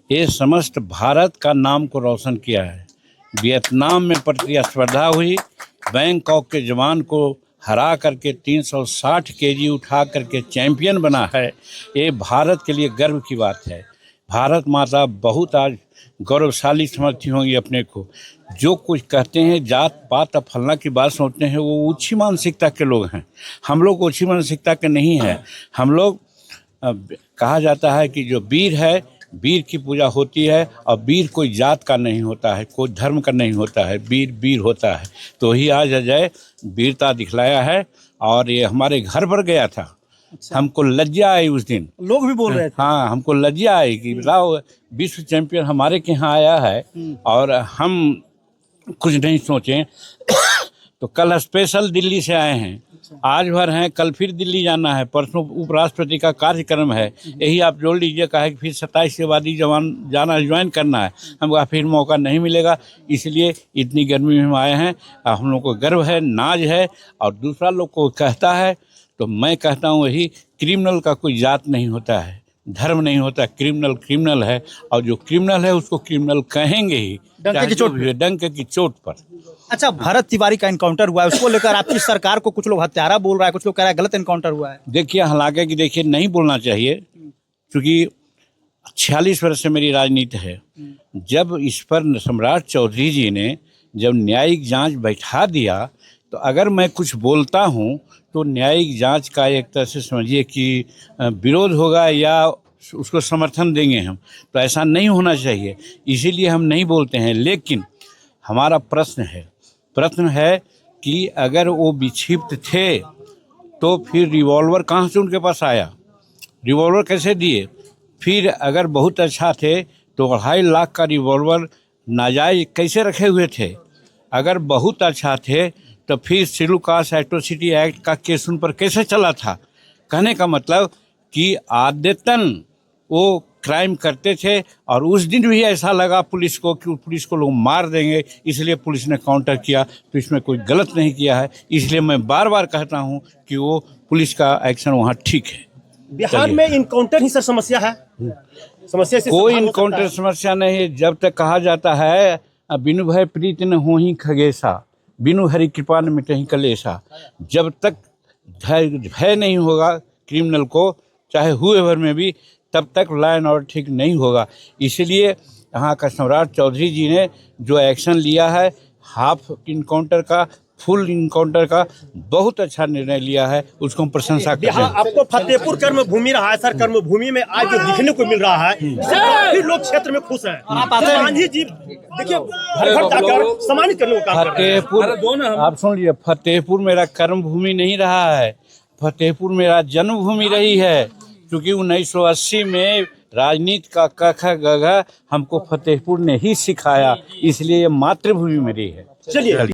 ये समस्त भारत का नाम को रोशन किया है। वियतनाम में प्रतिस्पर्धा हुई, बैंकॉक के जवान को हरा करके 360 केजी उठा करके चैंपियन बना है। ये भारत के लिए गर्व की बात है। भारत माता बहुत आज गौरवशाली समझती होंगी अपने को। जो कुछ कहते हैं जात पात और फलना की बात सोचते हैं, वो ऊंची मानसिकता के लोग हैं। हम लोग ऊंची मानसिकता के नहीं हैं। हम लोग कहा जाता है कि जो वीर है, वीर की पूजा होती है, और वीर कोई जात का नहीं होता है, कोई धर्म का नहीं होता है, वीर वीर होता है। तो ही आज अजय वीरता दिखलाया है और ये हमारे घर पर गया था। अच्छा। हमको लज्जा आई उस दिन, लोग भी बोल रहे थे। हाँ, हमको लज्जा आई कि बताओ विश्व चैंपियन हमारे के यहाँ आया है और हम कुछ नहीं सोचे। तो कल स्पेशल दिल्ली से आए हैं, आज भर हैं, कल फिर दिल्ली जाना है, परसों उपराष्ट्रपति का कार्यक्रम है। यही आप जोड़ लीजिए, कहा कि फिर 27 के बाद ही जवान जाना ज्वाइन करना है। हमको फिर मौका नहीं मिलेगा, इसलिए इतनी गर्मी में हम आए हैं। हम लोग को गर्व है, नाज है। और दूसरा लोग को कहता है तो मैं कहता हूँ यही, क्रिमिनल का कोई जात नहीं होता है, धर्म नहीं होता। क्रिमिनल क्रिमिनल है, और जो क्रिमिनल है उसको क्रिमिनल कहेंगे ही, डंक की चोट पर। अच्छा, भरत तिवारी का एनकाउंटर हुआ है, उसको लेकर आपकी सरकार को कुछ लोग हत्यारा बोल रहा है, कुछ लोग कह रहा है गलत एनकाउंटर हुआ है। देखिए, हालांकि कि देखिए नहीं बोलना चाहिए, क्योंकि 46 वर्ष से मेरी राजनीति है। जब इस पर सम्राट चौधरी जी ने जब न्यायिक जांच बैठा दिया, तो अगर मैं कुछ बोलता हूं तो न्यायिक जांच का एक तरह से समझिए कि विरोध होगा या उसको समर्थन देंगे हम। तो ऐसा नहीं होना चाहिए, इसीलिए हम नहीं बोलते हैं। लेकिन हमारा प्रश्न है कि अगर वो विक्षिप्त थे तो फिर रिवॉल्वर कहाँ से उनके पास आया, रिवॉल्वर कैसे दिए? फिर अगर बहुत अच्छा थे तो 2.5 लाख का रिवॉल्वर नाजायज कैसे रखे हुए थे? अगर बहुत अच्छा थे तो फिर शेड्यूल कास्ट एट्रोसिटी एक्ट का केस उन पर कैसे चला था? कहने का मतलब कि आदतन वो क्राइम करते थे, और उस दिन भी ऐसा लगा पुलिस को कि पुलिस को लोग मार देंगे, इसलिए पुलिस ने काउंटर किया। तो इसमें कोई गलत नहीं किया है, इसलिए मैं बार बार कहता हूं कि वो पुलिस का एक्शन वहाँ ठीक है। बिहार में इनकाउंटर ही सर समस्या है, समस्या से कोई इनकाउंटर समस्या नहीं है। जब तक कहा जाता है बिनु भय प्रीत न होहि खगेशा, बिनु हरि कृपा न मिटहि कलेशा, जब तक भय नहीं होगा क्रिमिनल को, चाहे हुए भर में भी, तब तक लॉ एंड ऑर्डर ठीक नहीं होगा। इसलिए यहाँ का सम्राट चौधरी जी ने जो एक्शन लिया है, हाफ इनकाउंटर का, फुल इनकाउंटर का, बहुत अच्छा निर्णय लिया है, उसको हम प्रशंसा करते हैं। आपको फतेहपुर कर्मभूमि रहा है सर, कर्मभूमि में आज जो दिखने को मिल रहा है, काफी लोग क्षेत्र में खुश हैं। गांधी जी देखिए घर घर जाकर सम्मानित करने का काम कर रहे हैं। फतेहपुर, आप सुन लीजिए, फतेहपुर मेरा कर्मभूमि नहीं रहा है, फतेहपुर मेरा जन्मभूमि रही है। क्योंकि 1980 में राजनीति का क ख ग घ हमको फतेहपुर ने ही सिखाया, इसलिए ये मातृभूमि मेरी है। चलिए।